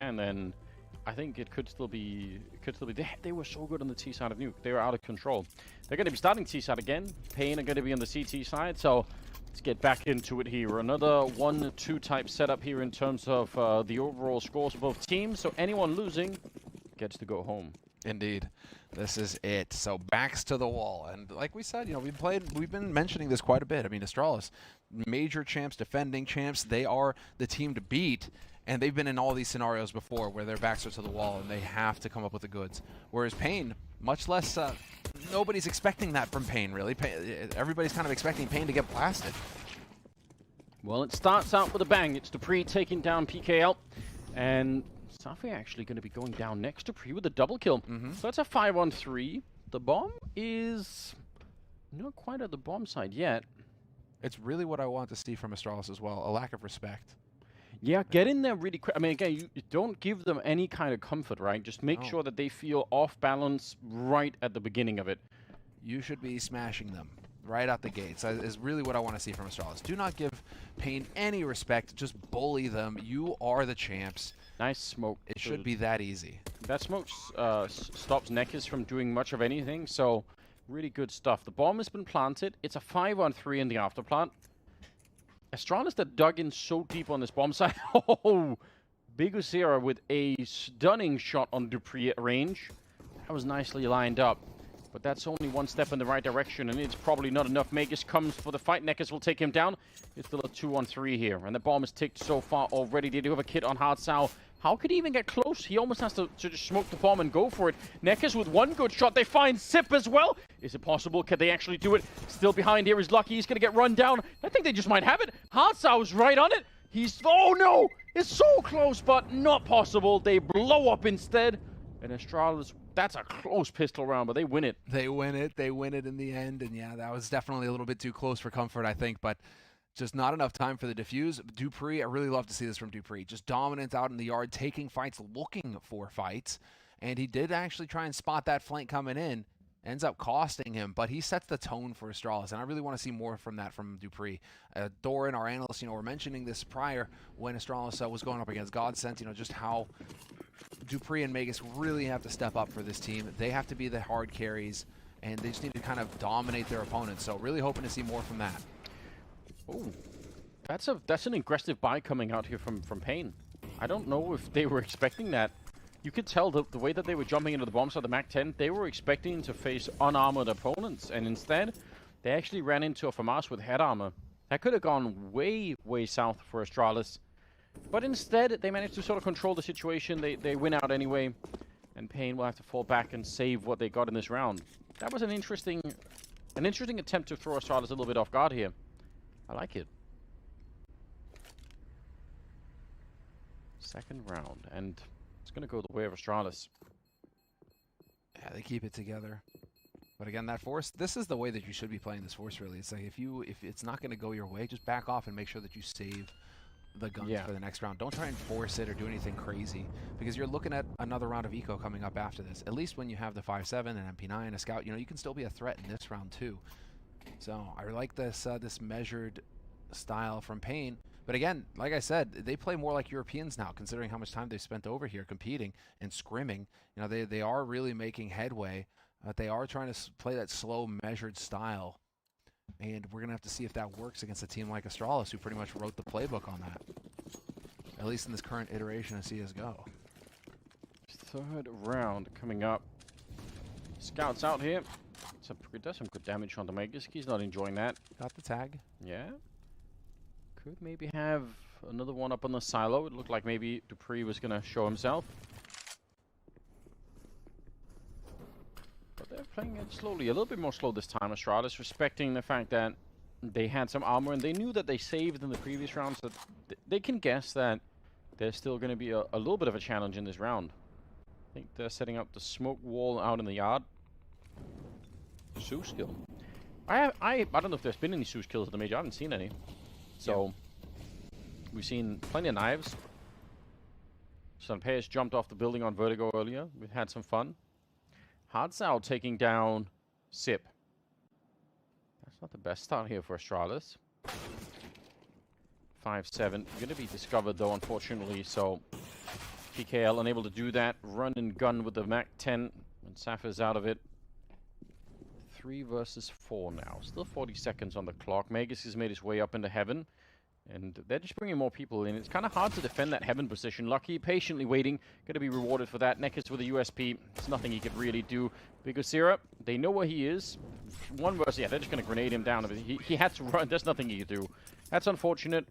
and then I think it could still be. They were so good on the T side of Nuke. They were out of control. They're going to be starting T side again. paiN are going to be on the CT side. So let's get back into it here. Another 1-2 type setup here in terms of the overall scores of both teams. So anyone losing gets to go home. Indeed. This is it. So backs to the wall. And like we said, you know, we've been mentioning this quite a bit. I mean, Astralis, major champs, defending champs, they are the team to beat. And they've been in all these scenarios before where their backs are to the wall and they have to come up with the goods. Whereas paiN, much less, nobody's expecting that from paiN, really. Everybody's kind of expecting paiN to get blasted. Well, it starts out with a bang. It's dupreeh taking down PGL. And Safi actually going to be going down next to dupreeh with a double kill. So that's a 5-on-3. The bomb is not quite at the bomb side yet. It's really what I want to see from Astralis as well, a lack of respect. Yeah, get in there really quick. I mean, again, you don't give them any kind of comfort, right? Just make sure that they feel off balance right at the beginning of it. You should be smashing them right out the gates. Is really what I want to see from Astralis. Do not give paiN any respect. Just bully them. You are the champs. Nice smoke. It should be that easy. That smoke stops Nekis from doing much of anything, so really good stuff. The bomb has been planted. It's a 5-on-3 in the afterplant. Astralis that dug in so deep on this bomb site. Oh, Big Usira with a stunning shot on dupreeh at range. That was nicely lined up. But that's only one step in the right direction, and it's probably not enough. Magus comes for the fight. Nekis will take him down. It's still a 2-on-3 here, and the bomb is ticked so far already. They do have a kit on Hardsau. How could he even get close? He almost has to just smoke the bomb and go for it. Nekis with one good shot. They find Sip as well. Is it possible? Can they actually do it? Still behind here is Lucky. He's going to get run down. I think they just might have it. Hardsau's right on it. He's... Oh, no! It's so close, but not possible. They blow up instead. And Astralis... That's a close pistol round, but they win it. They win it. They win it in the end. And yeah, that was definitely a little bit too close for comfort, I think. But just not enough time for the defuse. dupreeh, I really love to see this from dupreeh. Just dominant out in the yard, taking fights, looking for fights. And he did actually try and spot that flank coming in. Ends up costing him, but he sets the tone for Astralis, and I really want to see more from that from dupreeh. Doran, our analyst, you know, were mentioning this prior when Astralis was going up against Godsent, you know, just how dupreeh and Magus really have to step up for this team. They have to be the hard carries, and they just need to kind of dominate their opponents. So really hoping to see more from that. Oh, that's an aggressive buy coming out here from paiN. I don't know if they were expecting that. You could tell the way that they were jumping into the bomb side of the MAC-10, they were expecting to face unarmored opponents, and instead, they actually ran into a FAMAS with head armor. That could have gone way, way south for Astralis. But instead, they managed to sort of control the situation. They win out anyway, and paiN will have to fall back and save what they got in this round. That was an interesting attempt to throw Astralis a little bit off guard here. I like it. Second round, and it's going to go the way of Astralis. Yeah, they keep it together. But again, that force, this is the way that you should be playing this force, really. It's like if it's not going to go your way, just back off and make sure that you save the guns for the next round. Don't try and force it or do anything crazy, because you're looking at another round of eco coming up after this. At least when you have the 5.7 and MP9, a scout, you know, you can still be a threat in this round too. So I like this this measured style from paiN. But again, like I said, they play more like Europeans now, considering how much time they've spent over here competing and scrimming. You know, they are really making headway, but they are trying to play that slow, measured style. And we're going to have to see if that works against a team like Astralis, who pretty much wrote the playbook on that, at least in this current iteration of CSGO. Third round coming up. Scouts out here. Does some good damage on the Magus. He's not enjoying that. Got the tag. Yeah. Could maybe have another one up on the silo. It looked like maybe dupreeh was going to show himself. But they're playing it slowly. A little bit more slow this time, Astralis, respecting the fact that they had some armor and they knew that they saved in the previous rounds. So they can guess that there's still going to be a little bit of a challenge in this round. I think they're setting up the smoke wall out in the yard. Zeus kill. I don't know if there's been any Zeus kills at the Major. I haven't seen any. So, we've seen plenty of knives. Some pairs jumped off the building on Vertigo earlier. We've had some fun. Hardsau taking down Sip. That's not the best start here for Astralis. 5-7. Going to be discovered, though, unfortunately. So, PKL unable to do that. Run and gun with the MAC-10, and Safa's out of it. 3 versus 4 now. Still 40 seconds on the clock. Magus has made his way up into heaven, and they're just bringing more people in. It's kind of hard to defend that heaven position. Lucky, patiently waiting, going to be rewarded for that. Nekkis with a USP. There's nothing he could really do. Bigosira, they know where he is. 1 versus, yeah, they're just going to grenade him down. He had to run. There's nothing he could do. That's unfortunate.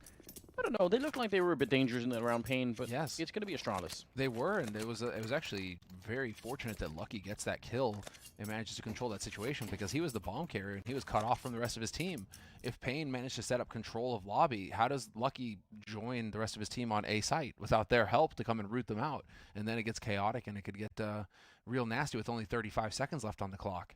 I don't know. They looked like they were a bit dangerous in the round paiN, but yes, it's going to be Astralis. They were, and it was actually very fortunate that Lucky gets that kill and manages to control that situation, because he was the bomb carrier and he was cut off from the rest of his team. If paiN managed to set up control of lobby, how does Lucky join the rest of his team on A site without their help to come and root them out? And then it gets chaotic and it could get real nasty with only 35 seconds left on the clock.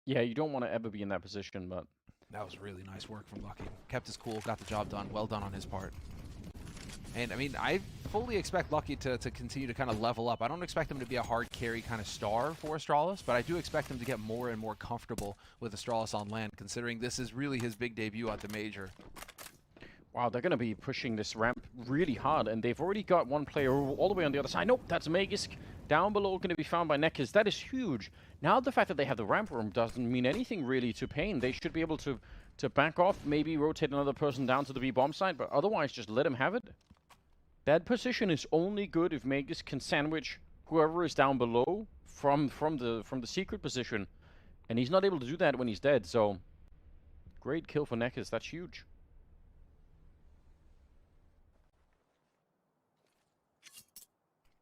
Yeah, you don't want to ever be in that position, but that was really nice work from Lucky. Kept his cool, got the job done. Well done on his part. And I mean, I fully expect Lucky to continue to kind of level up. I don't expect him to be a hard carry kind of star for Astralis, but I do expect him to get more and more comfortable with Astralis on land, considering this is really his big debut at the Major. Wow, they're going to be pushing this ramp really hard, and they've already got one player all the way on the other side. Nope, that's Magisk. Down below, going to be found by Nekkis. That is huge. Now the fact that they have the ramp room doesn't mean anything really to paiN. They should be able to back off, maybe rotate another person down to the B-bomb side, but otherwise just let him have it. That position is only good if Magisk can sandwich whoever is down below from the secret position, and he's not able to do that when he's dead. So, great kill for Nekkis. That's huge.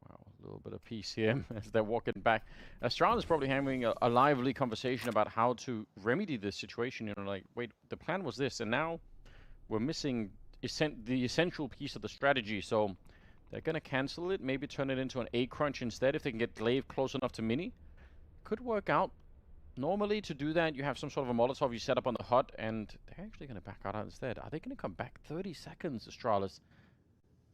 Wow, a little bit of PCM as they're walking back. Astralis is probably having a lively conversation about how to remedy this situation. You know, like, wait, the plan was this, and now we're missing the essential piece of the strategy, so they're going to cancel it, maybe turn it into an A crunch instead if they can get Glaive close enough to Mini. Could work out. Normally, to do that, you have some sort of a Molotov you set up on the hut, and they're actually going to back out instead. Are they going to come back? 30 seconds, Astralis.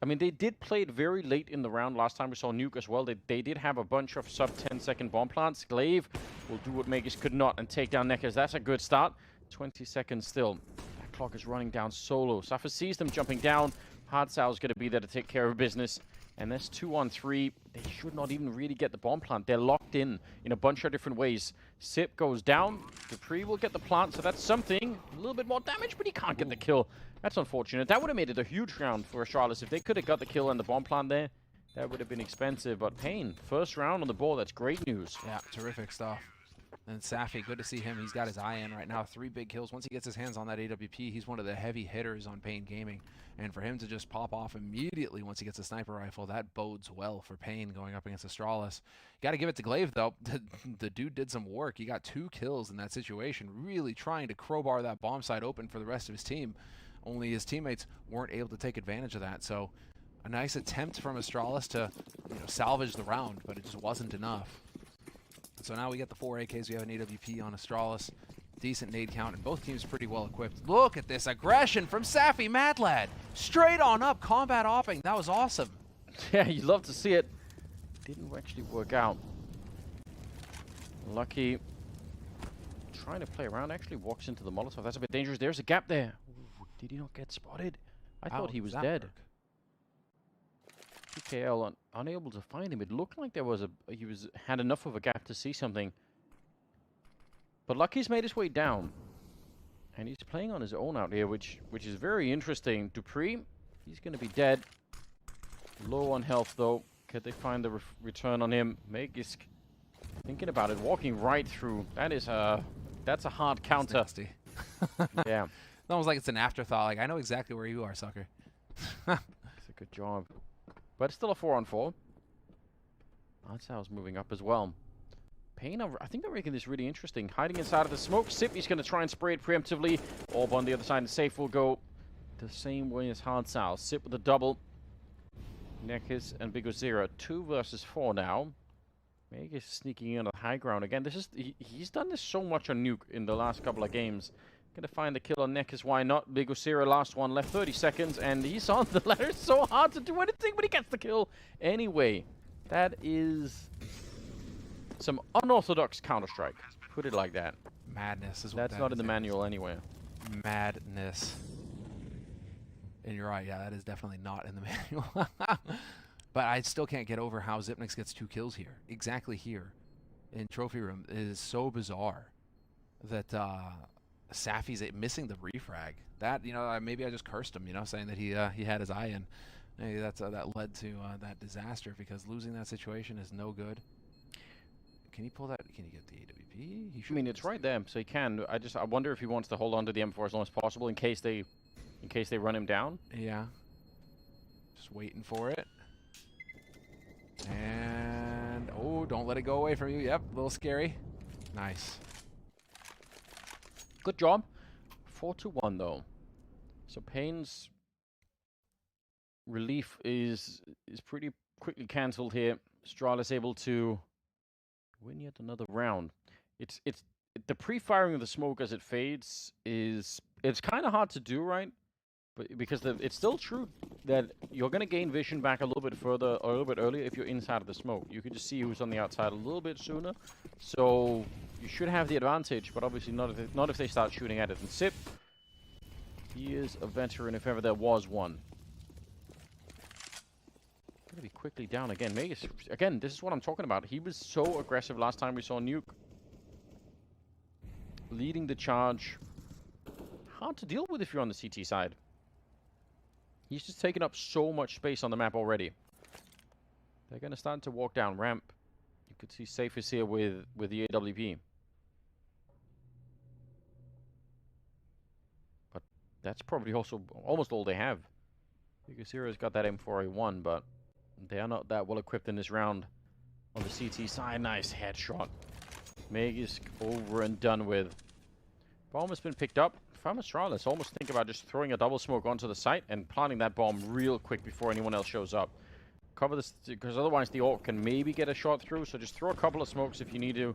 I mean, they did play it very late in the round. Last time we saw Nuke as well. They did have a bunch of sub-10-second bomb plants. Glaive will do what Magus could not and take down Nekkis. That's a good start. 20 seconds still. Clock is running down solo. Safa sees them jumping down. Hardsal's going to be there to take care of business. And that's 2 on 3. They should not even really get the bomb plant. They're locked in a bunch of different ways. Sip goes down. Dupree will get the plant, so that's something. A little bit more damage, but he can't get the kill. That's unfortunate. That would have made it a huge round for Astralis. If they could have got the kill and the bomb plant there, that would have been expensive. But paiN, first round on the board. That's great news. Yeah, terrific stuff. And Safi, good to see him. He's got his eye in right now. 3 big kills. Once he gets his hands on that AWP, he's one of the heavy hitters on paiN Gaming. And for him to just pop off immediately once he gets a sniper rifle, that bodes well for paiN going up against Astralis. Got to give it to Glaive, though. The dude did some work. He got 2 kills in that situation, really trying to crowbar that bomb site open for the rest of his team. Only his teammates weren't able to take advantage of that. So a nice attempt from Astralis to salvage the round, but it just wasn't enough. So now we get the 4 AKs, we have an AWP on Astralis, decent nade count, and both teams pretty well equipped. Look at this aggression from Safi Madlad. Straight on up, combat opping. That was awesome. Yeah, you'd love to see it. Didn't actually work out. Lucky trying to play around, actually walks into the Molotov. That's a bit dangerous. There's a gap there. Ooh, did he not get spotted? I thought he was dead. Work? PKL unable to find him. It looked like there was had enough of a gap to see something. But Lucky's made his way down. And he's playing on his own out here, which is very interesting. Dupree, he's going to be dead. Low on health, though. Could they find the return on him? Magisk thinking about it, walking right through. That's a hard counter. That's nasty. Yeah. It's almost like it's an afterthought. Like, I know exactly where you are, sucker. It's a good job. But it's still a 4 on 4. Hardsal's moving up as well. paiN, I think they're making this really interesting. Hiding inside of the smoke. Sip, he's going to try and spray it preemptively. Orb on the other side, and Safe will go the same way as Hardsal. Sip with a double. Nekkis and Bigosira. 2 versus 4 now. Magus sneaking in on the high ground again. He's done this so much on Nuke in the last couple of games. Gonna find the kill on Nekkis, why not? Bigosira, last one left, 30 seconds, and he's on the ladder. It's so hard to do anything, but he gets the kill anyway. That is some unorthodox Counter-Strike. Put it like that. Madness is what that's not in the manual anyway. Madness. And you're right, yeah, that is definitely not in the manual. But I still can't get over how Xyp9x gets 2 kills here. Exactly here in Trophy Room. It is so bizarre that Safi's missing the refrag. That, you know, maybe I just cursed him, you know, saying that he had his eye in. Maybe that led to that disaster, because losing that situation is no good. Can he pull that? Can he get the AWP? I mean, it's right there, so he can. I wonder if he wants to hold on to the M4 as long as possible in case they run him down. Yeah. Just waiting for it. And oh, don't let it go away from you. Yep, a little scary. Nice. Good job. 4-1 though. So paiN's relief is pretty quickly cancelled here. Astralis able to win yet another round. It's the pre-firing of the smoke as it fades it's kind of hard to do, right? But because it's still true that you're going to gain vision back a little bit further or a little bit earlier if you're inside of the smoke. You can just see who's on the outside a little bit sooner. So you should have the advantage, but obviously not if they start shooting at it. And Sip, he is a veteran if ever there was one. Going to be quickly down again. Magus, again, this is what I'm talking about. He was so aggressive last time we saw Nuke. Leading the charge. Hard to deal with if you're on the CT side. He's just taken up so much space on the map already. They're going to start to walk down ramp. You could see Safe is here with the AWP. But that's probably also almost all they have. Because Hero's got that M4A1, but they are not that well equipped in this round. On the CT side, nice headshot. Meg is over and done with. Bomb has been picked up. From Astralis, almost think about just throwing a double smoke onto the site and planting that bomb real quick before anyone else shows up. Cover this, because otherwise the AWP can maybe get a shot through, so just throw a couple of smokes if you need to.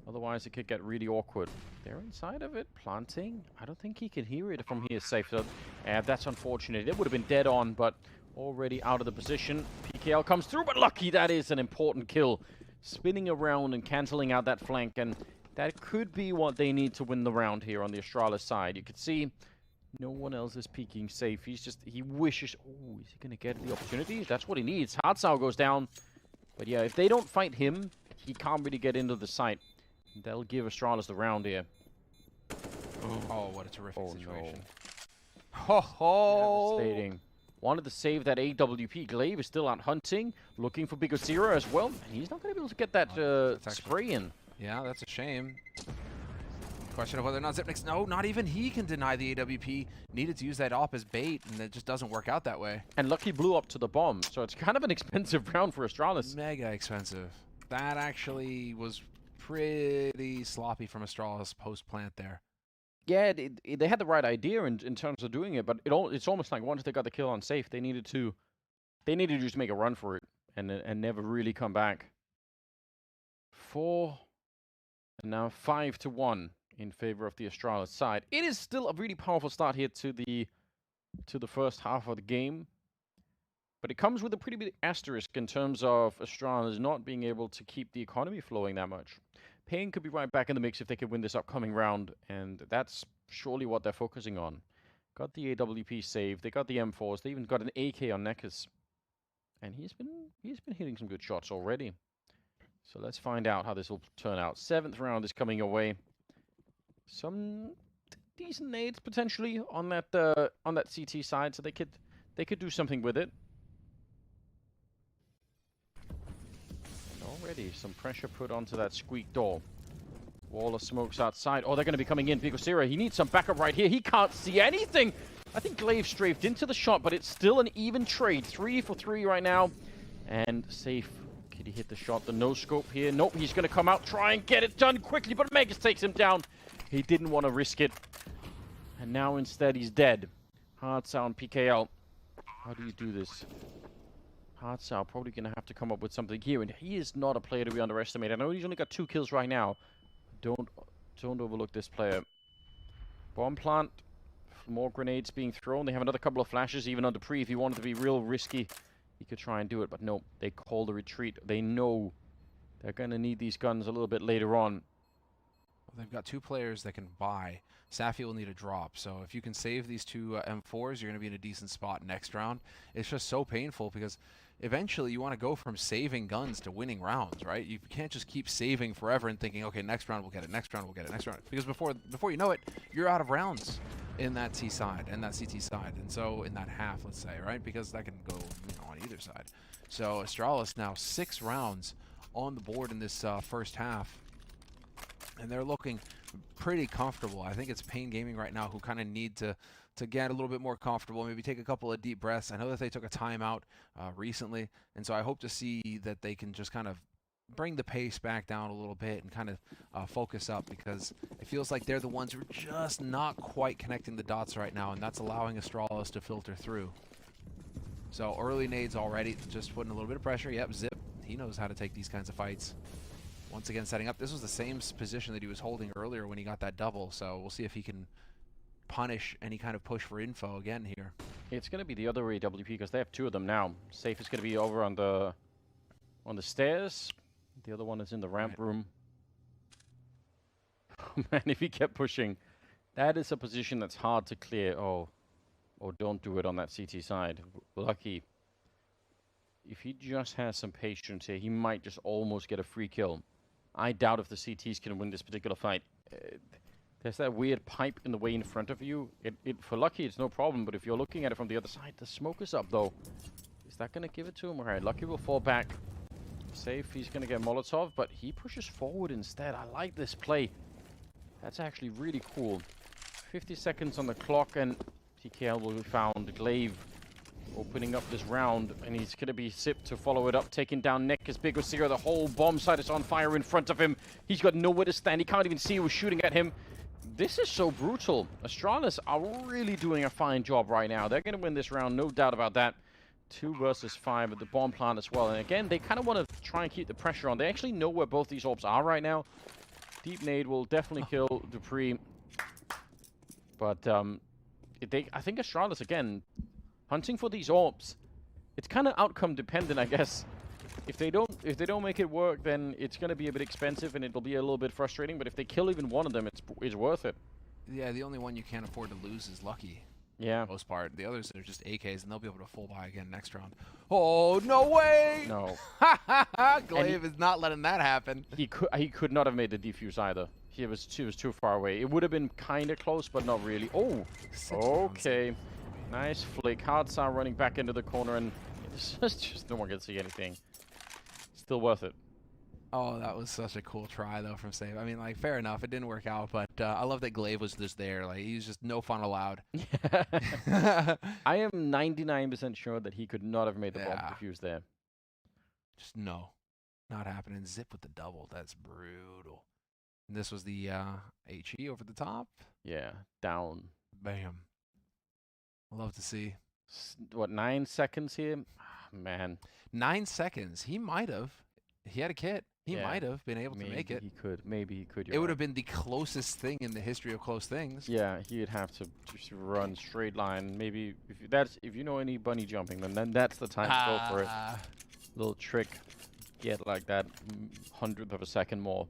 Otherwise it could get really awkward. They're inside of it, planting. I don't think he can hear it from here safe. So, that's unfortunate. It would have been dead on, but already out of the position. PGL comes through, but lucky, that is an important kill. Spinning around and cancelling out that flank, and that could be what they need to win the round here on the Astralis side. You could see no one else is peeking safe. He wishes, oh, is he going to get the opportunity? That's what he needs. Hardsau goes down. But yeah, if they don't fight him, he can't really get into the site. That'll give Astralis the round here. Oh, what a terrific situation. No. Ho ho! Devastating. Wanted to save that AWP. Glaive is still out hunting, looking for Big Zero as well. And he's not going to be able to get that spray in. Yeah, that's a shame. Question of whether or not Xyp9x, no, not even he can deny the AWP. Needed to use that AWP as bait, and it just doesn't work out that way. And Lucky blew up to the bomb, so it's kind of an expensive round for Astralis. Mega expensive. That actually was pretty sloppy from Astralis post-plant there. Yeah, they had the right idea in terms of doing it, but it's almost like once they got the kill on safe, they needed to just make a run for it and never really come back. 4 and now 5-1 in favor of the Astralis side. It is still a really powerful start here to the first half of the game, but it comes with a pretty big asterisk in terms of Astralis not being able to keep the economy flowing that much. paiN could be right back in the mix if they could win this upcoming round, and that's surely what they're focusing on. Got the AWP saved, they got the M4s, they even got an AK on Nekkers. And he's been hitting some good shots already. So let's find out how this will turn out. 7th round is coming your way. Some decent nades potentially on that CT side, so they could do something with it. Already some pressure put onto that squeak door. Wall of smokes outside. Oh, they're going to be coming in. Bigosira, he needs some backup right here. He can't see anything. I think Glaive strafed into the shot, but it's still an even trade. 3 for 3 right now. And safe. Could he hit the shot? The no scope here. Nope, he's going to come out, try and get it done quickly, but Megas takes him down. He didn't want to risk it. And now instead he's dead. Hardsau and PGL. How do you do this? Hardsau probably going to have to come up with something here, and he is not a player to be underestimated. I know he's only got 2 kills right now. Don't overlook this player. Bomb plant. More grenades being thrown. They have another couple of flashes, even on Dupree. If he wanted to be real risky, he could try and do it, but no. They call the retreat. They know they're going to need these guns a little bit later on. They've got 2 players that can buy. Safi will need a drop, so if you can save these 2 M4s, you're going to be in a decent spot next round. It's just so painful because eventually you want to go from saving guns to winning rounds, right? You can't just keep saving forever and thinking, okay, next round we'll get it, next round we'll get it, next round. Because before you know it, you're out of rounds in that T side and that CT side, and so in that half, let's say, right? Because that can go on either side. So Astralis now 6 rounds on the board in this first half, and they're looking pretty comfortable. I think it's paiN Gaming right now who kind of need to get a little bit more comfortable, maybe take a couple of deep breaths. I know that they took a timeout recently, and so I hope to see that they can just kind of bring the pace back down a little bit and kind of focus up, because it feels like they're the ones who are just not quite connecting the dots right now, and that's allowing Astralis to filter through. So early nades already, just putting a little bit of pressure. Yep, Zip, he knows how to take these kinds of fights. Once again, setting up. This was the same position that he was holding earlier when he got that double, so we'll see if he can punish any kind of push for info again here. It's going to be the other way, WP, because they have 2 of them now. Safe is going to be over on the stairs. The other one is in the ramp room. Man, if he kept pushing, that is a position that's hard to clear. Oh, don't do it on that CT side. Lucky. If he just has some patience here, he might just almost get a free kill. I doubt if the CTs can win this particular fight. There's that weird pipe in the way in front of you. For Lucky, it's no problem, but if you're looking at it from the other side, the smoke is up, though. Is that going to give it to him? All right, Lucky will fall back. Safe, he's going to get Molotov, but he pushes forward instead. I like this play. That's actually really cool. 50 seconds on the clock, and PGL will be found. Glaive opening up this round, and he's going to be Zip to follow it up, taking down Nick as Big Osira. The whole bomb site is on fire in front of him. He's got nowhere to stand. He can't even see who's shooting at him. This is so brutal. Astralis are really doing a fine job right now. They're going to win this round, no doubt about that. 2 versus 5 at the bomb plant as well. And again, they kind of want to try and keep the pressure on. They actually know where both these orbs are right now. Deep nade will definitely kill Dupree. But I think Astralis, again, hunting for these orbs, it's kind of outcome dependent, I guess. If they don't make it work, then it's going to be a bit expensive and it'll be a little bit frustrating. But if they kill even one of them, it's worth it. Yeah, the only one you can't afford to lose is Lucky. Yeah. For the most part. The others are just AKs, and they'll be able to full buy again next round. Oh, no way! No. Glaive is not letting that happen. He could not have made the defuse either. He was too far away. It would have been kind of close, but not really. Oh, okay. Nice flick. Hardsar running back into the corner, and just no one can see anything. Still worth it. Oh, that was such a cool try, though, from Safe. I mean, like, fair enough. It didn't work out, but I love that Glaive was just there. Like, he was just no fun allowed. I am 99% sure that he could not have made the bomb defuse there. Just no. Not happening. Zip with the double. That's brutal. And this was the HE over the top. Yeah, down. Bam. Love to see. What, 9 seconds here? Oh, man. 9 seconds. He might have. He had a kit. He might have been able to make it. Maybe he could. It would have been the closest thing in the history of close things. Yeah, he'd have to just run straight line. Maybe if you know any bunny jumping, then that's the time to go for it. Little trick, get like that 100th of a second more.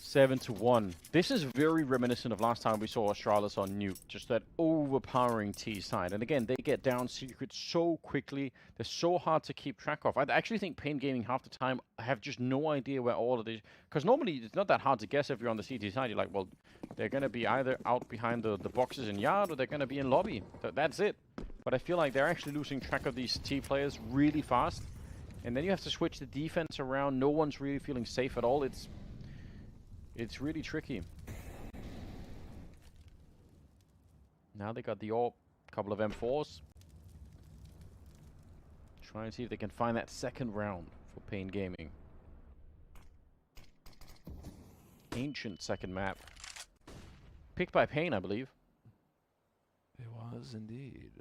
7-1. This is very reminiscent of last time we saw Astralis on Nuke. Just that overpowering T side. And again, they get down secrets so quickly. They're so hard to keep track of. I actually think paiN Gaming half the time have just no idea where all of these... Because normally it's not that hard to guess if you're on the CT side. You're like, well, they're going to be either out behind the boxes in yard or they're going to be in lobby. That's it. But I feel like they're actually losing track of these T players really fast. And then you have to switch the defense around. No one's really feeling safe at all. It's really tricky. Now they got the AWP, couple of M4s. Try and see if they can find that second round for paiN Gaming. Ancient second map. Picked by paiN, I believe. It was indeed.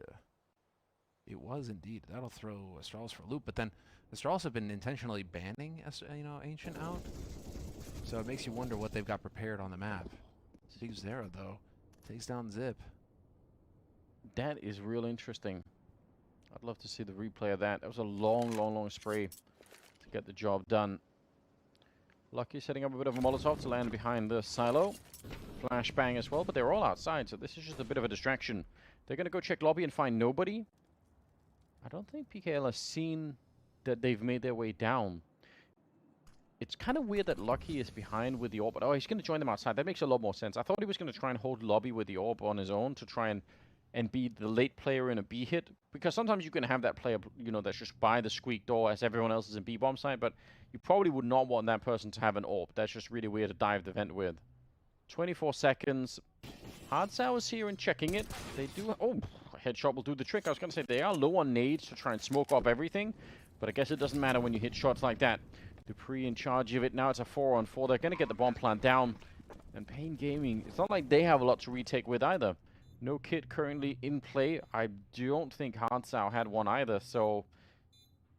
It was indeed. That'll throw Astralis for a loop, but then Astralis have been intentionally banning, Ancient out. So it makes you wonder what they've got prepared on the map. Steve Zera, though, takes down Zip. That is real interesting. I'd love to see the replay of that. That was a long, long, long spray to get the job done. Lucky setting up a bit of a Molotov to land behind the silo. Flashbang as well, but they're all outside, so this is just a bit of a distraction. They're going to go check lobby and find nobody. I don't think PGL has seen that they've made their way down. It's kind of weird that Lucky is behind with the orb, but oh, he's going to join them outside. That makes a lot more sense. I thought he was going to try and hold lobby with the orb on his own to try and be the late player in a B hit. Because sometimes you can have that player, you know, that's just by the squeak door as everyone else is in B bomb site, but you probably would not want that person to have an orb. That's just really weird to dive the vent with. 24 seconds. Hard Sour's here and checking it. They do... Oh, a headshot will do the trick. I was going to say they are low on nades to try and smoke off everything, but I guess it doesn't matter when you hit shots like that. Dupree in charge of it. Now it's a 4-on-4. They're going to get the bomb plant down. And paiN Gaming, it's not like they have a lot to retake with either. No kit currently in play. I don't think Hard Sour had one either. So,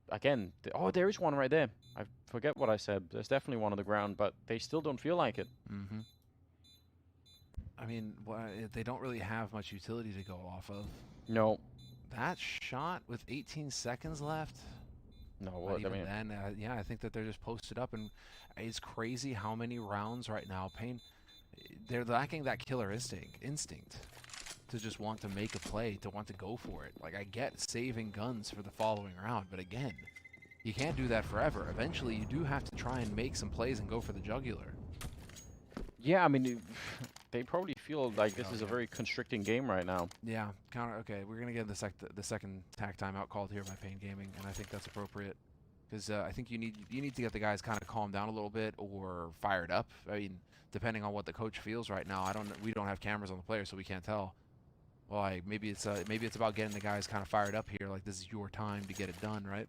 again, oh, there is one right there. I forget what I said. There's definitely one on the ground, but they still don't feel like it. Mm-hmm. I mean, they don't really have much utility to go off of. No. That shot with 18 seconds left. No, what I mean, then, yeah, I think that they're just posted up, and it's crazy how many rounds right now. paiN, they're lacking that killer instinct to just want to make a play, to want to go for it. Like, I get saving guns for the following round, but again, you can't do that forever. Eventually, you do have to try and make some plays and go for the jugular. Yeah, I mean, they probably feel like this is a very constricting game right now. Yeah, counter. Okay, we're gonna get the second tack timeout called here by paiN Gaming, and I think that's appropriate because I think you need to get the guys kind of calmed down a little bit or fired up. I mean, depending on what the coach feels right now. We don't have cameras on the players, so we can't tell. Well, maybe it's about getting the guys kind of fired up here. Like, this is your time to get it done, right?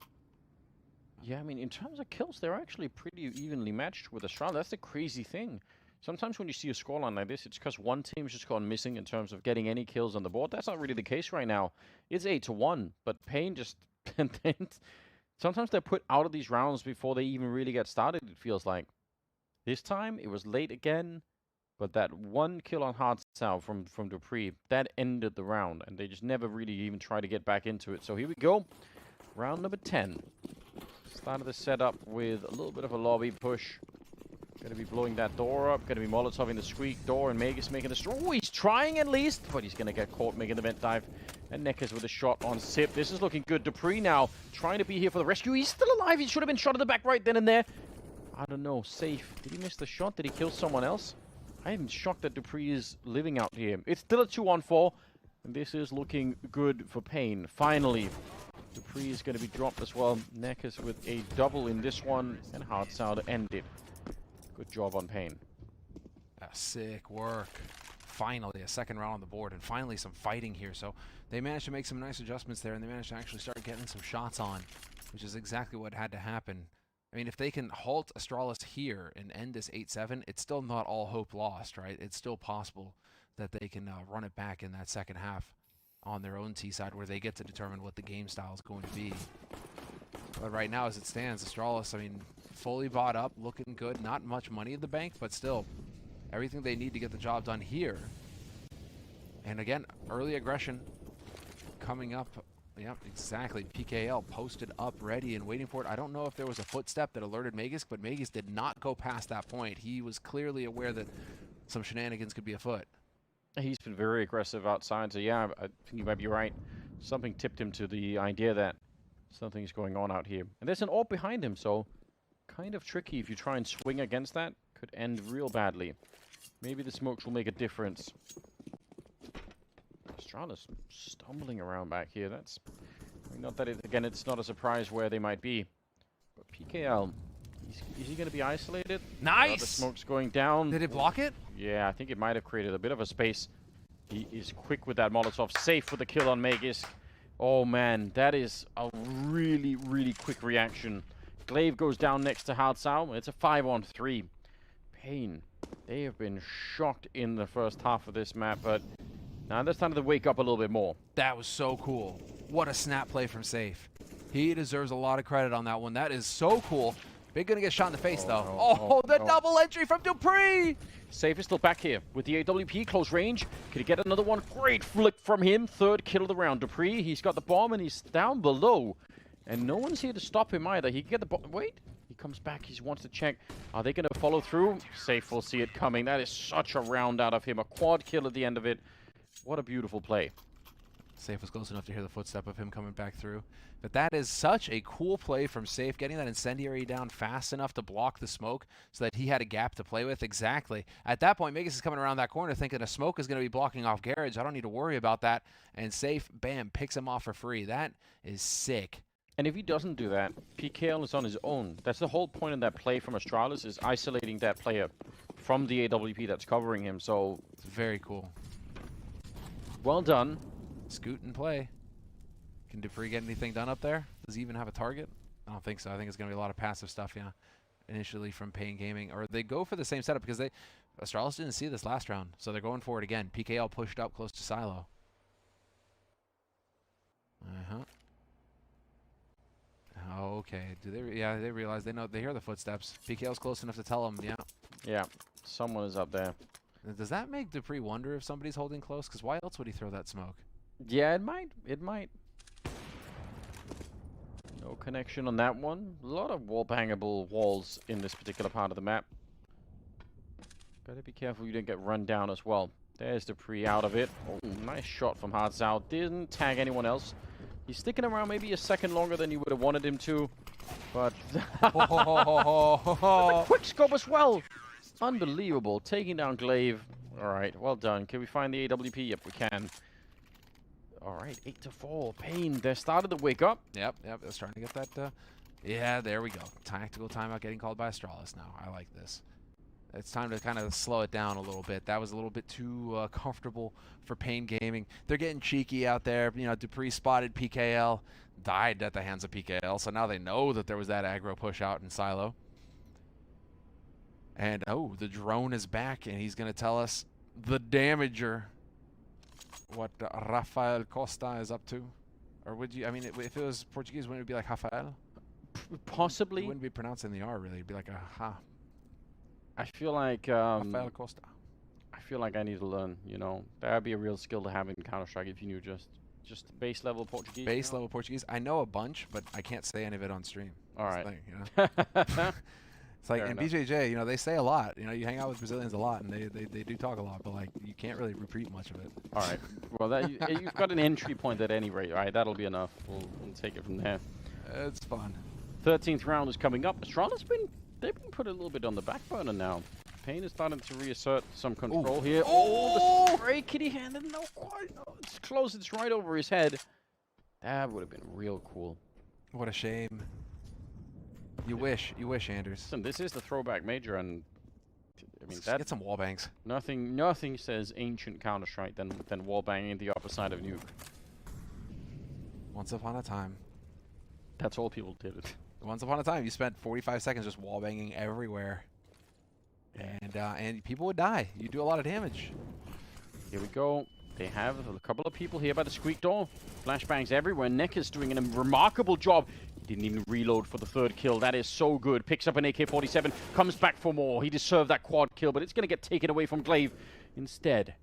Yeah, I mean, in terms of kills, they're actually pretty evenly matched with Astralis. That's the crazy thing. Sometimes when you see a scoreline like this, it's because one team's just gone missing in terms of getting any kills on the board. That's not really the case right now. It's 8-1, but paiN just... sometimes they're put out of these rounds before they even really get started, it feels like. This time, it was late again, but that one kill on Hard Sour from Dupree, that ended the round, and they just never really even tried to get back into it. So here we go. Round number 10. Started the setup with a little bit of a lobby push. Going to be blowing that door up. Going to be Molotoving the squeak door, and Magus making a... Oh, he's trying at least, but he's going to get caught making the vent dive. And Neckers with a shot on Sip. This is looking good. Dupree now trying to be here for the rescue. He's still alive. He should have been shot at the back right then and there. I don't know. Safe. Did he miss the shot? Did he kill someone else? I am shocked that Dupree is living out here. It's still a 2-on-4, and this is looking good for paiN. Finally, Dupree is going to be dropped as well. Neckers with a double in this one, and Hard Sour to end it. Good job on paiN. Sick work. Finally, a second round on the board, and finally some fighting here. So they managed to make some nice adjustments there, and they managed to actually start getting some shots on, which is exactly what had to happen. I mean, if they can halt Astralis here and end this 8-7, it's still not all hope lost, right? It's still possible that they can run it back in that second half on their own T side, where they get to determine what the game style is going to be. But right now, as it stands, Astralis, I mean, fully bought up, looking good. Not much money in the bank, but still, everything they need to get the job done here. And again, early aggression coming up. Yep, exactly. PGL posted up, ready, and waiting for it. I don't know if there was a footstep that alerted Magus, but Magus did not go past that point. He was clearly aware that some shenanigans could be afoot. He's been very aggressive outside, so yeah, I think you might be right. Something tipped him to the idea that something's going on out here. And there's an orb behind him, so kind of tricky if you try and swing against that. Could end real badly. Maybe the smokes will make a difference. Astralis stumbling around back here. That's... I mean, not that it... Again, it's not a surprise where they might be. But PGL... Is he going to be isolated? Nice! The smoke's going down. Did it block it? Yeah, I think it might have created a bit of a space. He is quick with that Molotov. Safe with the kill on Magus. Oh, man. That is a really, really quick reaction. Glaive goes down next to Hard Sour. It's a 5-on-3. paiN. They have been shocked in the first half of this map, but now it's time to wake up a little bit more. That was so cool. What a snap play from Safe. He deserves a lot of credit on that one. That is so cool. Big gonna get shot in the face, though. No, the double entry from Dupree! Safe is still back here with the AWP, close range. Can he get another one? Great flick from him. Third kill of the round. Dupree, he's got the bomb and he's down below. And no one's here to stop him either. He can get the bomb. Wait, He comes back. He wants to check. Are they going to follow through? Safe will see it coming. That is such a round out of him. A quad kill at the end of it. What a beautiful play. Safe was close enough to hear the footstep of him coming back through. But that is such a cool play from Safe, getting that incendiary down fast enough to block the smoke so that he had a gap to play with. Exactly. At that point, Magus is coming around that corner thinking a smoke is going to be blocking off Garage. I don't need to worry about that. And Safe, bam, picks him off for free. That is sick. And if he doesn't do that, PGL is on his own. That's the whole point of that play from Astralis, is isolating that player from the AWP that's covering him. So it's very cool. Well done. Scoot and play. Can dupreeh get anything done up there? Does he even have a target? I don't think so. I think it's going to be a lot of passive stuff, yeah. Initially from paiN Gaming. Or they go for the same setup because Astralis didn't see this last round. So they're going for it again. PGL pushed up close to Silo. Okay. Do they? Yeah, they realize they know. They hear the footsteps. PGL's close enough to tell them. Yeah. Yeah. Someone is up there. Does that make dupreeh wonder if somebody's holding close? Because why else would he throw that smoke? Yeah, it might. It might. No connection on that one. A lot of wall-bangable walls in this particular part of the map. Gotta be careful you don't get run down as well. There's dupreeh out of it. Oh, nice shot from Hearts Out. Didn't tag anyone else. He's sticking around maybe a second longer than you would have wanted him to. But a quick scope as well. Unbelievable. Taking down Glaive. All right, well done. Can we find the AWP? Yep, we can. All right, 8-4. paiN, they're starting to wake up. Yep, they're starting to get that. Yeah, there we go. Tactical timeout getting called by Astralis now. I like this. It's time to kind of slow it down a little bit. That was a little bit too comfortable for paiN Gaming. They're getting cheeky out there. You know, dupreeh spotted PGL, died at the hands of PGL, so now they know that there was that aggro push out in Silo. And, oh, the drone is back, and he's going to tell us the damager what Rafael Costa is up to. Or would you, I mean, if it was Portuguese, wouldn't it be like Rafael? Possibly. It wouldn't be pronouncing the R, really. It'd be like a ha. I feel like Rafael Costa. I feel like I need to learn, you know. That would be a real skill to have in Counter-Strike if you knew just base level Portuguese. Base level Portuguese. I know a bunch, but I can't say any of it on stream. All right. Thing, you know? It's like in BJJ, you know, they say a lot. You know, you hang out with Brazilians a lot, and they do talk a lot, but like you can't really repeat much of it. All right. Well, that you've got an entry point at any rate. All right, that'll be enough. We'll take it from there. It's fun. 13th round is coming up. Astralis they've been put a little bit on the back burner now. paiN is starting to reassert some control here. Oh, the spray kitty-handed. No, quite. No, it's close. It's right over his head. That would have been real cool. What a shame. You wish, Anders. Listen, this is the throwback major, and I mean get some wall bangs. Nothing says ancient Counter-Strike than wall banging the upper side of Nuke. Once upon a time. That's all people did. Once upon a time, you spent 45 seconds just wall banging everywhere, and people would die. You do a lot of damage. Here we go. They have a couple of people here by the squeak door. Flashbangs everywhere. Neck is doing a remarkable job. He didn't even reload for the third kill. That is so good. Picks up an AK-47. Comes back for more. He deserved that quad kill, but it's going to get taken away from Glaive instead.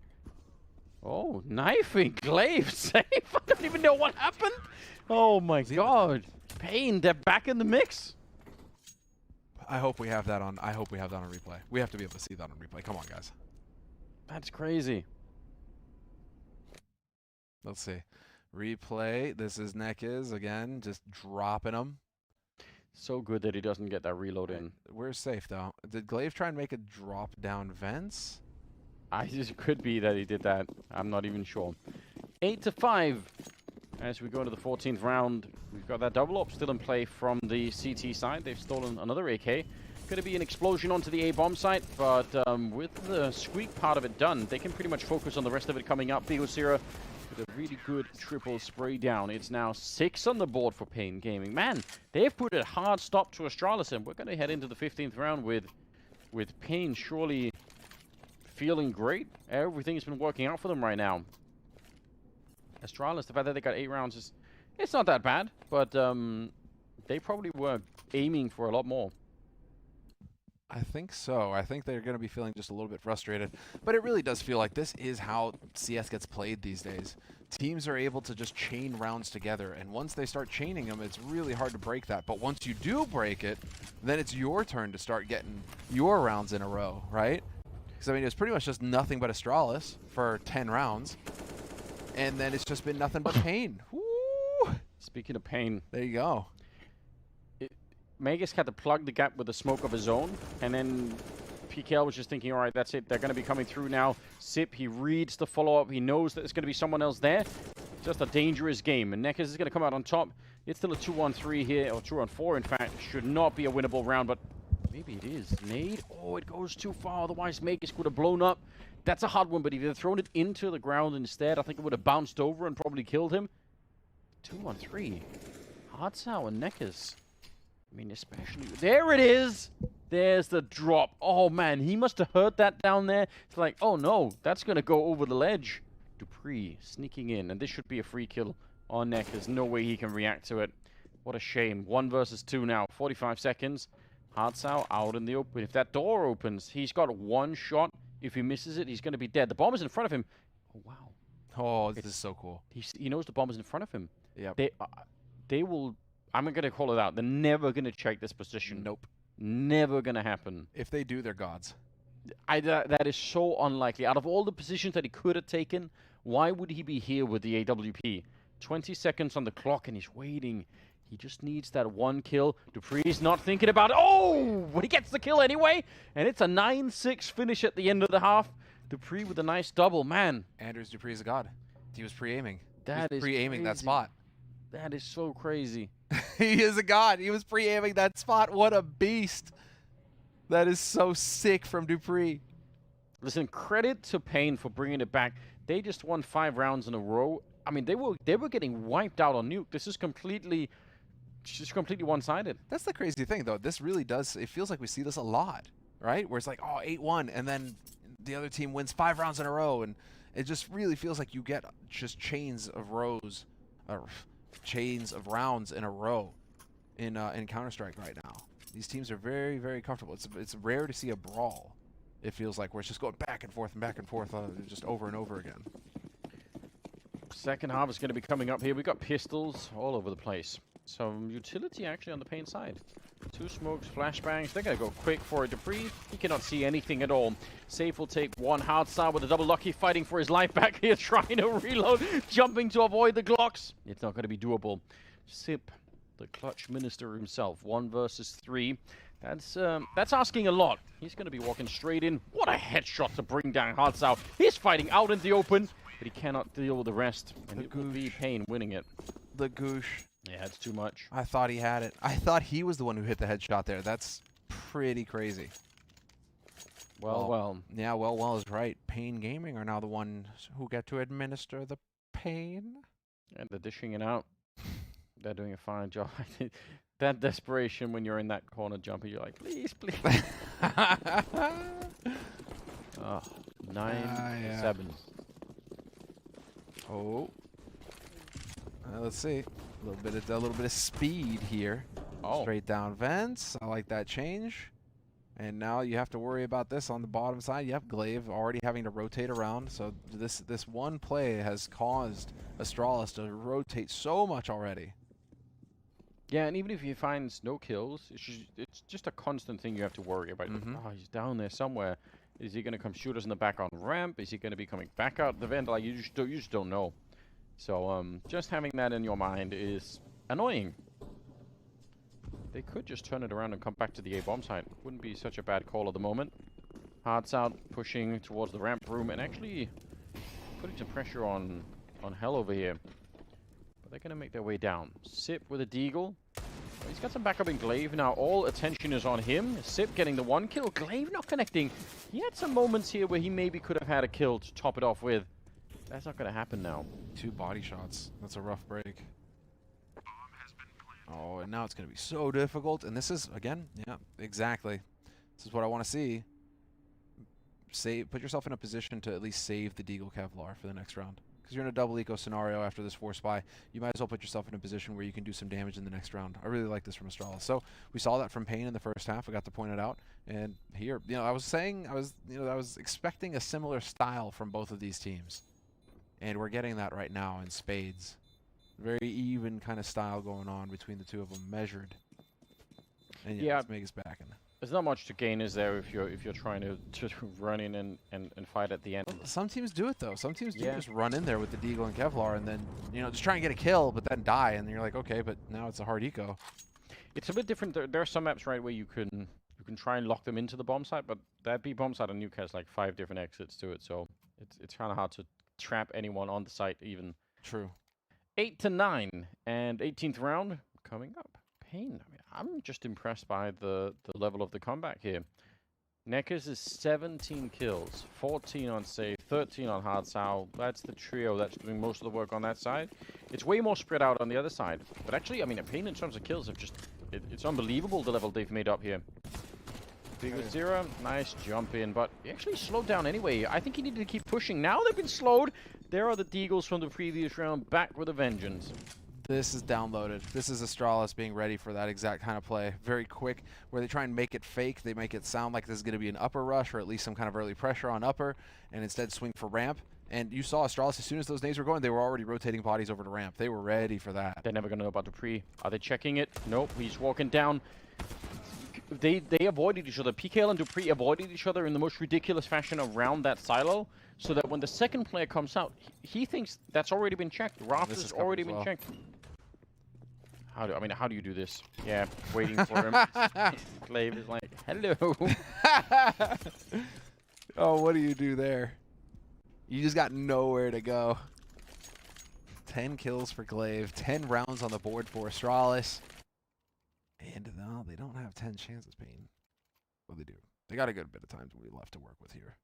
Oh, knifing Glaive. Safe. I don't even know what happened. Oh my god. paiN, they're back in the mix. I hope we have that on. I hope we have that on replay. We have to be able to see that on replay. Come on, guys. That's crazy. Let's see. Replay. This is Nekiz again, just dropping him. So good that he doesn't get that reload in. We're safe though. Did Glaive try and make a drop down vents? It could be that he did that. I'm not even sure. 8-5 as we go to the 14th round. We've got that double up still in play from the CT side. They've stolen another AK. Going to be an explosion onto the A-bomb site, but with the squeak part of it done, they can pretty much focus on the rest of it coming up. Bigosira with a really good triple spray down. It's now 6 on the board for paiN Gaming. Man, they've put a hard stop to Astralis, and we're going to head into the 15th round with paiN surely feeling great. Everything's been working out for them right now. Astralis, the fact that they got 8 rounds, it's not that bad, but they probably were aiming for a lot more. I think so. I think they're going to be feeling just a little bit frustrated. But it really does feel like this is how CS gets played these days. Teams are able to just chain rounds together, and once they start chaining them, it's really hard to break that. But once you do break it, then it's your turn to start getting your rounds in a row, right? Because, I mean, it's pretty much just nothing but Astralis for 10 rounds. And then it's just been nothing but paiN. Woo! Speaking of paiN, There you go. Magus had to plug the gap with the smoke of his own, and then PGL was just thinking, all right, that's it. They're going to be coming through now. Sip, he reads the follow-up. He knows that there's going to be someone else there. Just a dangerous game, and Nekkers is going to come out on top. It's still a 2-on-3 here, or 2-on-4, in fact. Should not be a winnable round, but maybe it is. Nade? Oh, it goes too far. Otherwise, Magus could have blown up. That's a hard one, but if he had thrown it into the ground instead, I think it would have bounced over and probably killed him. 2-on-3. Hardsau and Nekkers. I mean, especially... There it is! There's the drop. Oh, man, he must have heard that down there. It's like, oh, no, that's going to go over the ledge. Dupree sneaking in, and this should be a free kill on Neck. There's no way he can react to it. What a shame. 1 versus 2 now. 45 seconds. Hardsau out in the open. If that door opens, he's got 1 shot. If he misses it, he's going to be dead. The bomb is in front of him. Oh, wow. Oh, this is so cool. He knows the bomb is in front of him. Yeah. They will... I'm going to call it out. They're never going to check this position. Nope. Never going to happen. If they do, they're gods. That is so unlikely. Out of all the positions that he could have taken, why would he be here with the AWP? 20 seconds on the clock, and he's waiting. He just needs that 1 kill. Dupree's not thinking about it. Oh! But he gets the kill anyway, and it's a 9-6 finish at the end of the half. Dupree with a nice double. Man. Anders Dupree's a god. He was pre-aiming. That is pre-aiming that crazy. spot. That is so crazy. He is a god. He was pre-aiming that spot. What a beast. That is so sick from Dupree. Listen, credit to paiN for bringing it back. They just won 5 rounds in a row. I mean, they were getting wiped out on Nuke. This is completely one-sided. That's the crazy thing, though. This really does. It feels like we see this a lot, right? Where it's like, oh, 8-1, and then the other team wins 5 rounds in a row, and it just really feels like you get just chains of rows, or chains of rounds in a row in Counter-Strike right now. These teams are very, very comfortable. It's rare to see a brawl. It feels like where it's just going back and forth, just over and over again. Second half is going to be coming up here. We've got pistols all over the place. Some utility actually on the paiN side. 2 smokes, flashbangs. They're going to go quick for it. Dupree, he cannot see anything at all. Safe will take 1. Hardsau with a double lucky, fighting for his life back here, trying to reload, jumping to avoid the Glocks. It's not going to be doable. Sip, the clutch minister himself, 1 versus 3. That's asking a lot. He's going to be walking straight in. What a headshot to bring down Hardsau. He's fighting out in the open, but he cannot deal with the rest. And it will be paiN winning it. The goosh. Yeah, it's too much. I thought he had it. I thought he was the one who hit the headshot there. That's pretty crazy. Well. Yeah, well is right. paiN Gaming are now the ones who get to administer the pain. And they're dishing it out. They're doing a fine job. That desperation when you're in that corner jumping, you're like, please, please. Oh, 9-7. Oh. Let's see. A little bit of speed here. Oh. Straight down vents. I like that change. And now you have to worry about this on the bottom side. Yep, Glaive already having to rotate around. So this one play has caused Astralis to rotate so much already. Yeah, and even if he finds no kills, it's just a constant thing you have to worry about. Oh, he's down there somewhere. Is he going to come shoot us in the back on ramp? Is he going to be coming back out the vent? Like, you just don't know. So just having that in your mind is annoying. They could just turn it around and come back to the A-bomb site. Wouldn't be such a bad call at the moment. Hardsau pushing towards the ramp room and actually putting some pressure on Hell over here. But they're going to make their way down. Sip with a deagle. He's got some backup in Glaive. Now all attention is on him. Sip getting the 1 kill. Glaive not connecting. He had some moments here where he maybe could have had a kill to top it off with. That's not going to happen now. 2 body shots. That's a rough break. Oh, and now it's going to be so difficult. And this is, again, yeah, exactly. This is what I want to see. Put yourself in a position to at least save the Deagle Kevlar for the next round. because you're in a double eco scenario after this force buy. You might as well put yourself in a position where you can do some damage in the next round. I really like this from Astralis. So we saw that from paiN in the first half. I got to point it out. And here, you know, I was expecting a similar style from both of these teams. And we're getting that right now in spades. Very even kind of style going on between the two of them, measured. And yeah, let's make us back in. There's not much to gain, is there, if you're trying to run in and fight at the end? Well, some teams do it though. Some teams do just run in there with the Deagle and Kevlar, and then just try and get a kill, but then die, and you're like, okay, but now it's a hard eco. It's a bit different. There are some maps, right, where you can try and lock them into the bomb site, but that B bomb site on Nuke has like 5 different exits to it, so it's kind of hard to trap anyone on the site even. True. 8 to 9 and 18th round coming up. paiN. I mean, I'm just impressed by the level of the comeback here. Nekkers is 17 kills, 14 on save, 13 on hard sow. That's the trio that's doing most of the work on that side. It's way more spread out on the other side. But actually, I mean, paiN in terms of kills have just... It's unbelievable the level they've made up here. Big with 0, nice jump in, but he actually slowed down anyway. I think he needed to keep pushing. Now they've been slowed. There are the Deagles from the previous round back with a vengeance. This is downloaded. This is Astralis being ready for that exact kind of play. Very quick, where they try and make it fake. They make it sound like there's going to be an upper rush, or at least some kind of early pressure on upper, and instead swing for ramp. And you saw Astralis, as soon as those nades were going, they were already rotating bodies over to ramp. They were ready for that. They're never going to know about the pre. Are they checking it? Nope, he's walking down. They avoided each other. PGL and Dupree avoided each other in the most ridiculous fashion around that silo, so that when the second player comes out, he thinks that's already been checked. Rafters already been checked. How do you do this? Yeah, waiting for him. Glaive is like, hello. Oh, what do you do there? You just got nowhere to go. 10 kills for Glaive, 10 rounds on the board for Astralis. And no, they don't have 10 chances, paiN. Well, they do. They got a good bit of time left to work with here.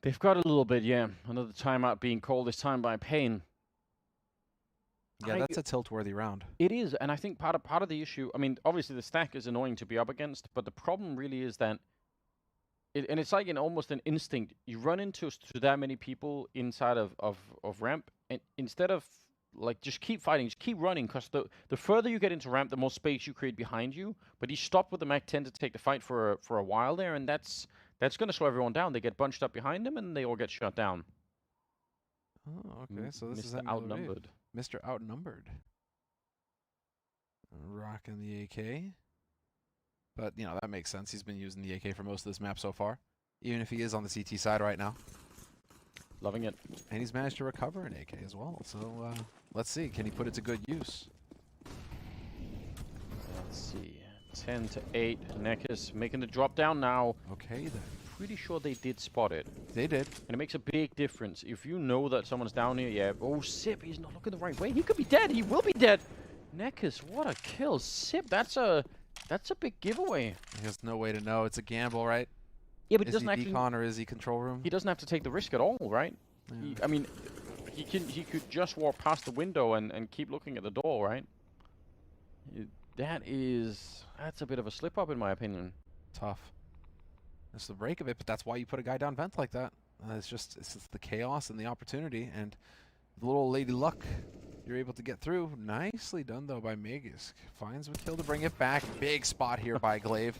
They've got a little bit, yeah. Another timeout being called this time by paiN. Yeah, that's a tilt-worthy round. It is, and I think part of the issue, I mean, obviously the stack is annoying to be up against, but the problem really is that, and it's like almost an instinct. You run into that many people inside of ramp, and instead of like just keep fighting, just keep running, because the further you get into ramp, the more space you create behind you. But he stopped with the Mac 10 to take the fight for a while there, and that's going to slow everyone down. They get bunched up behind him, and they all get shut down. Oh, okay. So this is outnumbered. Mr. Outnumbered. Rocking the AK. But, that makes sense. He's been using the AK for most of this map so far. Even if he is on the CT side right now. Loving it. And he's managed to recover an AK as well. So, let's see. Can he put it to good use? Let's see. 10 to 8. Nekkers making the drop down now. Okay, then. Pretty sure they did spot it. They did. And it makes a big difference. If you know that someone's down here, yeah. Oh, Sip, he's not looking the right way. He could be dead. He will be dead. Nekkers, what a kill. Sip, that's a big giveaway. He has no way to know. It's a gamble, right? Yeah, but he is doesn't he actually... decon or is he control room? He doesn't have to take the risk at all, right? Yeah. He could just walk past the window and keep looking at the door, right? That's a bit of a slip up in my opinion. Tough. That's the break of it, but that's why you put a guy down vent like that. It's just the chaos and the opportunity, and the little lady luck you're able to get through. Nicely done though by Magisk. Finds a kill to bring it back. Big spot here by Glaive.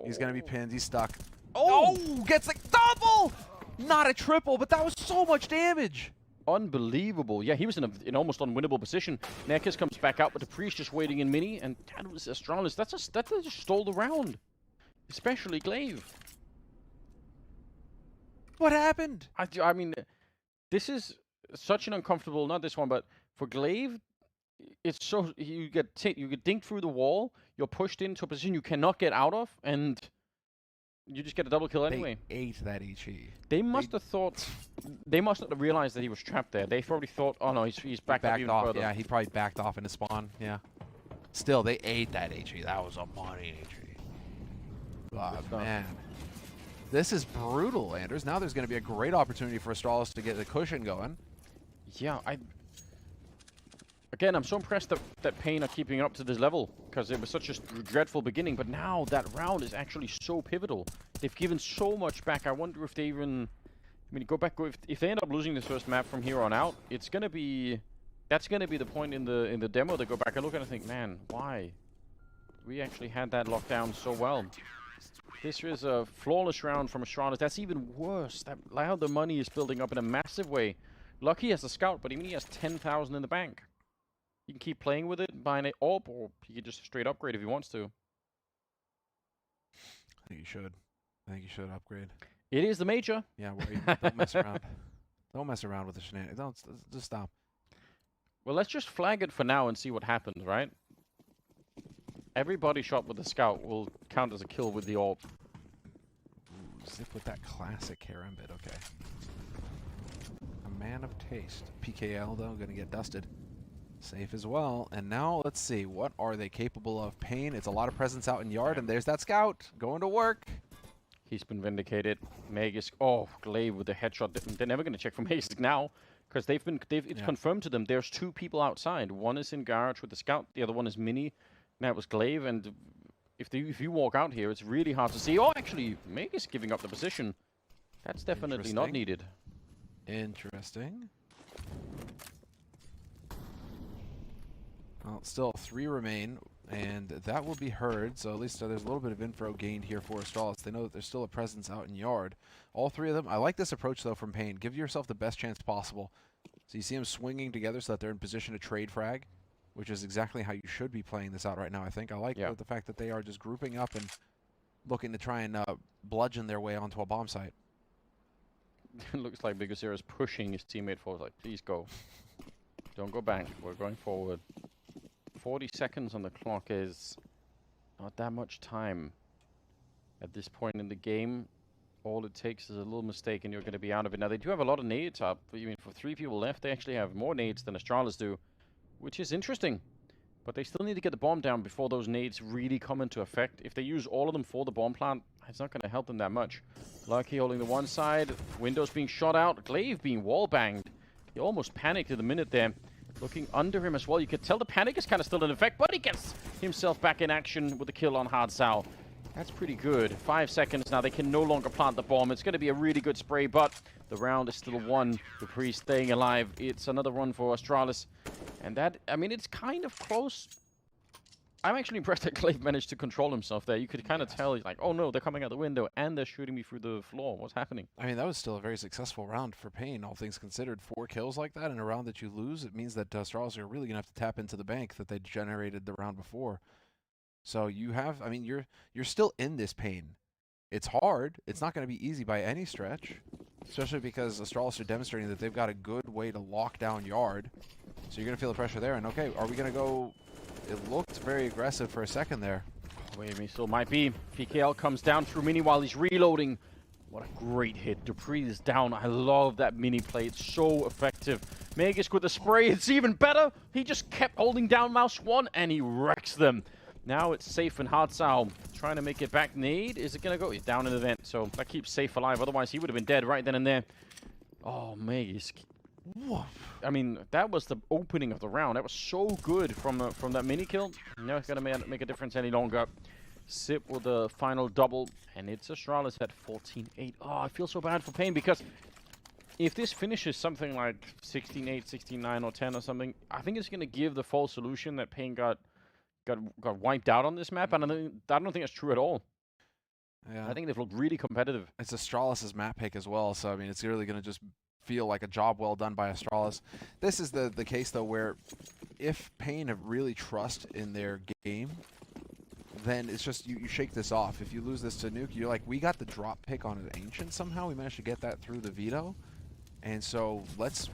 He's gonna be pinned. He's stuck. Oh, gets a double! Not a triple, but that was so much damage. Unbelievable. Yeah, he was in an almost unwinnable position. Nekkers comes back out, but the priest just waiting in mini, and that was Astralis. That just stole the round. Especially Glaive. What happened? I mean, this is such an uncomfortable, not this one, but for Glaive, it's so, you get dinked through the wall, you're pushed into a position you cannot get out of, and you just get a double kill anyway. They ate that HE. They must not have realized that he was trapped there. They probably thought, oh no, he's backed up even off. further. Yeah, he probably backed off into spawn. Yeah. Still, they ate that HE. That was a money HE. Oh, man. This is brutal, Anders. Now there's going to be a great opportunity for Astralis to get the cushion going. Yeah, Again, I'm so impressed that paiN are keeping up to this level, because it was such a dreadful beginning, but now that round is actually so pivotal. They've given so much back. I wonder if they even I mean, if they end up losing this first map from here on out, it's gonna be, that's gonna be the point in the demo. They go back and look and think, man, why? We actually had that locked down so well. This is a flawless round from Astralis. That's even worse. That how the money is building up in a massive way. Lucky has a scout, but he has 10,000 in the bank. He can keep playing with it, buying it up, or he can just straight upgrade if he wants to. I think you should. I think you should upgrade. It is the major. Yeah, don't mess around. Don't mess around with the shenanigans. Don't, just stop. Well, let's just flag it for now and see what happens, right? Every body shot with the scout will count as a kill with the AWP. Ooh, Zip with that classic karambit, okay. A man of taste. PGL, though, going to get dusted. Safe as well. And now, let's see. What are they capable of? paiN, it's a lot of presence out in yard, and there's that scout going to work. He's been vindicated. Magisk, oh, Glaive with the headshot. They're never going to check for Magisk now, because it's confirmed to them there's two people outside. One is in garage with the scout, the other one is mini. That was Glaive, and if you walk out here, it's really hard to see. Oh, actually, Magisk giving up the position. That's definitely not needed. Interesting. Well, still 3 remain, and that will be heard, so at least there's a little bit of info gained here for Astralis. They know that there's still a presence out in yard. All 3 of them. I like this approach, though, from paiN. Give yourself the best chance possible. So you see them swinging together so that they're in position to trade frag, which is exactly how you should be playing this out right now, I think. I like the fact that they are just grouping up and looking to try and bludgeon their way onto a bomb site. It looks like Bigger is pushing his teammate forward, like, please go. Don't go back. We're going forward. 40 seconds on the clock is not that much time. At this point in the game, all it takes is a little mistake and you're going to be out of it. Now, they do have a lot of nades up. I mean, for 3 people left, they actually have more nades than Astralis do, which is interesting. But they still need to get the bomb down before those nades really come into effect. If they use all of them for the bomb plant, it's not going to help them that much. Lucky holding the one side, windows being shot out, Glaive being wall-banged. He almost panicked at the minute there. Looking under him as well. You could tell the panic is kind of still in effect, but he gets himself back in action with the kill on Hard Sal. That's pretty good. 5 seconds now. They can no longer plant the bomb. It's going to be a really good spray, but the round is still won. Dupree staying alive. It's another run for Astralis. And that, I mean, it's kind of close. I'm actually impressed that Glaive managed to control himself there. You could kind of tell, he's like, oh no, they're coming out the window and they're shooting me through the floor. What's happening? I mean, that was still a very successful round for paiN, all things considered. 4 kills like that in a round that you lose, it means that Astralis are really going to have to tap into the bank that they generated the round before. So you have, I mean, you're still in this paiN. It's hard. It's not going to be easy by any stretch, especially because Astralis are demonstrating that they've got a good way to lock down yard. So you're going to feel the pressure there. And okay, are we going to go... It looked very aggressive for a second there. Wait, me still might be. PGL comes down through mini while he's reloading. What a great hit. Dupree is down. I love that mini play. It's so effective. Magisk with the spray. It's even better. He just kept holding down mouse 1 and he wrecks them. Now it's safe and Hard Sal trying to make it back. Nade, is it going to go? He's down in the vent, so that keeps safe alive. Otherwise, he would have been dead right then and there. Oh, Magisk. Woof. I mean, that was the opening of the round. That was so good from that mini kill. Now it's going to make a difference any longer. Zip with the final double, and it's Astralis at 14-8. Oh, I feel so bad for paiN because if this finishes something like 16-8, 16-9, or 10 or something, I think it's going to give the false solution that paiN got wiped out on this map, and I don't think that's true at all. Yeah. I think they've looked really competitive. It's Astralis' map pick as well, so I mean, it's really going to just feel like a job well done by Astralis. This is the case, though, where if paiN have really trust in their game, then it's just you shake this off. If you lose this to Nuke, you're like, we got the drop pick on an Ancient somehow. We managed to get that through the veto. And so let's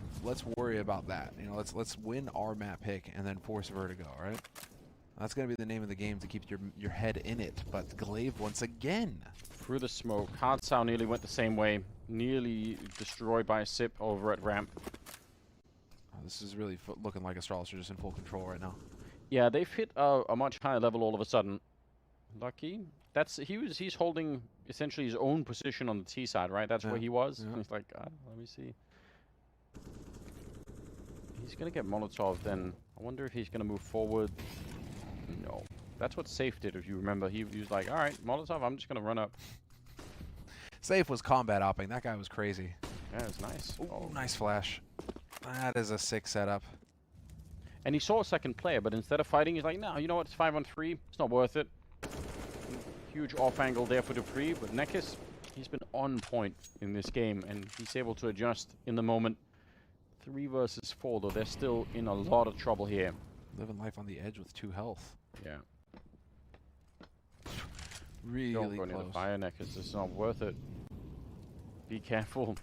worry about that. You know, let's win our map pick and then force Vertigo, right? That's going to be the name of the game to keep your head in it. But Glaive once again. Through the smoke. Hard Sal nearly went the same way. Nearly destroyed by a Zip over at ramp. Oh, this is really looking like Astralis are just in full control right now. Yeah, they've hit a much higher level all of a sudden. Lucky. He's holding essentially his own position on the T side, right? That's where he was. Yeah. He's like, let me see. He's gonna get Molotov then. I wonder if he's gonna move forward. No. That's what Safe did, if you remember. He was like, alright, Molotov, I'm just gonna run up. Safe was combat opping. That guy was crazy. Yeah, it's nice. Ooh, oh, nice flash. That is a sick setup. And he saw a second player, but instead of fighting, he's like, no, you know what? It's 5-on-3. It's not worth it. Huge off angle there for Dupree, but Nekis, he's been on point in this game, and he's able to adjust in the moment. 3 versus 4, though. They're still in a lot of trouble here. Living life on the edge with 2 health. Yeah. Really Don't go near close. the fire, Nekis. It's not worth it. Be careful.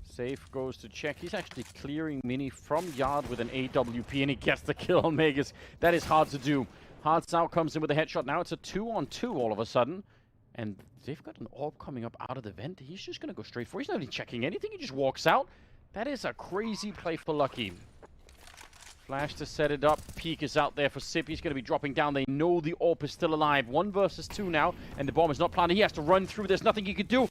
Safe goes to check. He's actually clearing Mini from Yard with an AWP, and he gets the kill on Magus. That is hard to do. Hardsau comes in with a headshot. Now it's a 2-on-2 all of a sudden. And they've got an orb coming up out of the vent. He's just going to go straight for it. He's not even checking anything. He just walks out. That is a crazy play for Lucky. Flash to set it up. Peek is out there for Sip. He's going to be dropping down. They know the orb is still alive. 1 versus 2 now, and the bomb is not planted. He has to run through. There's nothing he can do.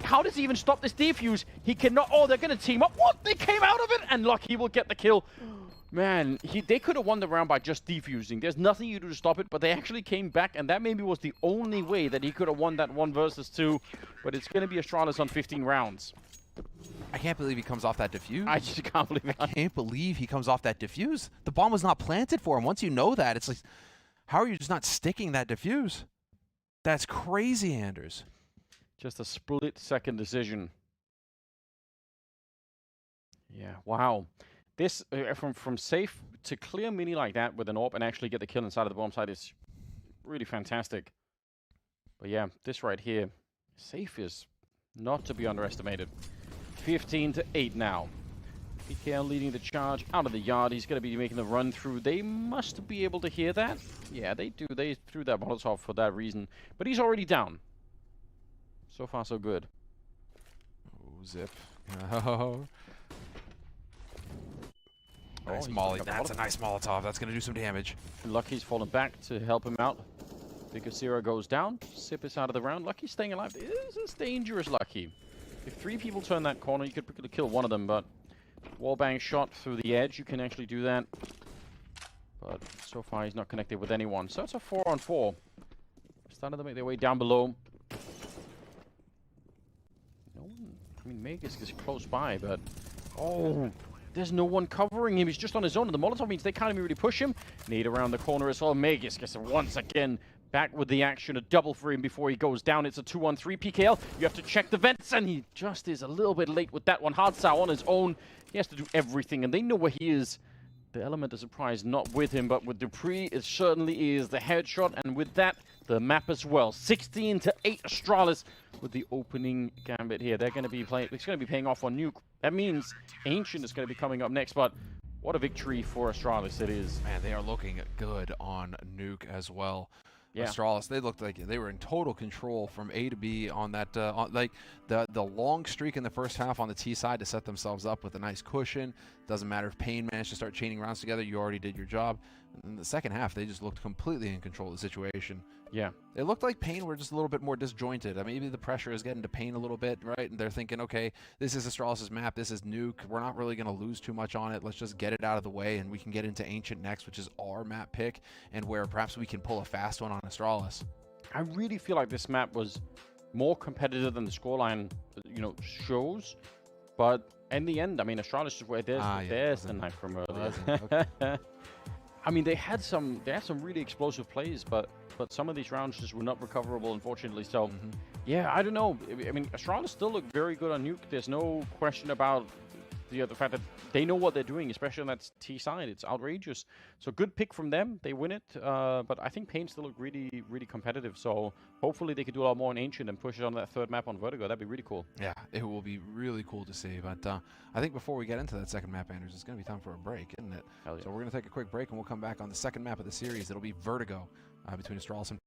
How does he even stop this defuse? He cannot. Oh, they're going to team up. What? They came out of it, and Lucky will get the kill. Man, they could have won the round by just defusing. There's nothing you do to stop it, but they actually came back, and that maybe was the only way that he could have won that 1 versus 2. But it's going to be Astralis on 15 rounds. I can't believe he comes off that defuse. I just can't believe it. I can't believe he comes off that defuse. The bomb was not planted for him. Once you know that, it's like, how are you just not sticking that defuse? That's crazy, Anders. Just a split-second decision. Yeah, wow. This, from safe to clear Mini like that with an AWP and actually get the kill inside of the bomb site is really fantastic. But yeah, this right here, safe is not to be underestimated. 15-8 now. PGL leading the charge out of the Yard. He's going to be making the run through. They must be able to hear that. Yeah, they do. They threw that Molotov for that reason. But he's already down. So far, so good. Oh, Zip. Oh. Nice molly. That's a nice Molotov. That's going to do some damage. And Lucky's fallen back to help him out. Zero goes down. Sip is out of the round. Lucky's staying alive. This is dangerous, Lucky. If 3 people turn that corner, you could quickly kill one of them, but wallbang shot through the edge, you can actually do that. But so far, he's not connected with anyone. So it's a 4-on-4. Starting to make their way down below. No one, I mean, Magus is close by, but oh, there's no one covering him. He's just on his own, and the Molotov means they can't even really push him. Nade around the corner as well. Magus gets it once again. Back with the action, a double for him before he goes down. It's a 2-on-3 PGL. You have to check the vents, and he just is a little bit late with that one. Hardsau on his own. He has to do everything, and they know where he is. The element of surprise not with him, but with Dupree, it certainly is the headshot, and with that, the map as well. 16-8 Astralis with the opening gambit here. They're going to be playing. It's going to be paying off on Nuke. That means Ancient is going to be coming up next, but what a victory for Astralis it is. Man, they are looking good on Nuke as well. Yeah. Astralis, they looked like they were in total control from A to B on that, like the long streak in the first half on the T side to set themselves up with a nice cushion. Doesn't matter if paiN managed to start chaining rounds together, you already did your job. In the second half, they just looked completely in control of the situation. Yeah. It looked like paiN were just a little bit more disjointed. I mean, maybe the pressure is getting to paiN a little bit, right? And they're thinking, okay, this is Astralis' map, this is Nuke. We're not really going to lose too much on it. Let's just get it out of the way, and we can get into Ancient next, which is our map pick, and where perhaps we can pull a fast one on Astralis. I really feel like this map was more competitive than the scoreline, shows. But in the end, I mean, Astralis is where there's the knife from earlier. Okay. I mean, they had some really explosive plays, but some of these rounds just were not recoverable, unfortunately. So, yeah, I don't know. I mean, Astralis still look very good on Nuke. There's no question about the fact that they know what they're doing, especially on that T side. It's outrageous. So good pick from them. They win it. But I think paiN still look really, really competitive. So hopefully they could do a lot more in Ancient and push it on that 3rd map on Vertigo. That'd be really cool. Yeah, it will be really cool to see. But I think before we get into that 2nd map, Anders, it's going to be time for a break, isn't it? Hell yeah. So we're going to take a quick break, and we'll come back on the 2nd map of the series. It'll be Vertigo between Astralis and